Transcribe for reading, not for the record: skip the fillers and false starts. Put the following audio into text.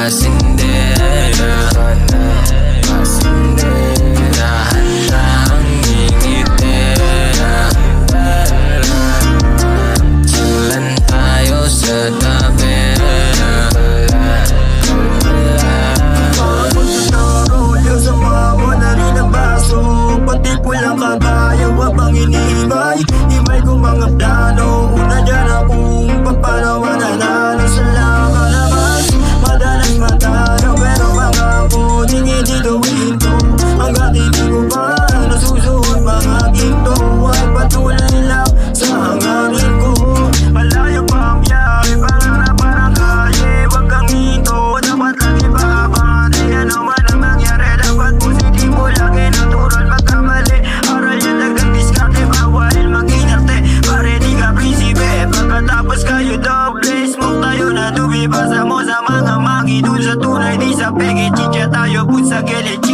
pasindera, pasindera, handang ngingitera. Chillan tayo sa tabera. Rolyo sa mawa na rin ang baso, pati pulang kagaya wabang inihimay. Himay ko mga plano, una dyan akong paano mananalo sa laban naman. Madalas matayo pero pangako di hindi gawin to. Hanggang hindi ko pa nasusuot mga ginto, ay patuloy lang sa hangarin ko. Malayo pa ang biyahe, pangarap parang kaya, wag kang ito, dapat lang ibabang. Ano man ang mangyari, dapat positibo lagi, natural magkamali. Aral yan nagag-diskarte, bawal mag-inarte, pare di ka prinsipe. Pagkatapos kayo doble, smoke tayo na dubi, basa mo sa mga magi. Dun sa tunay, di sa peke, chicha tayo put sa gilid.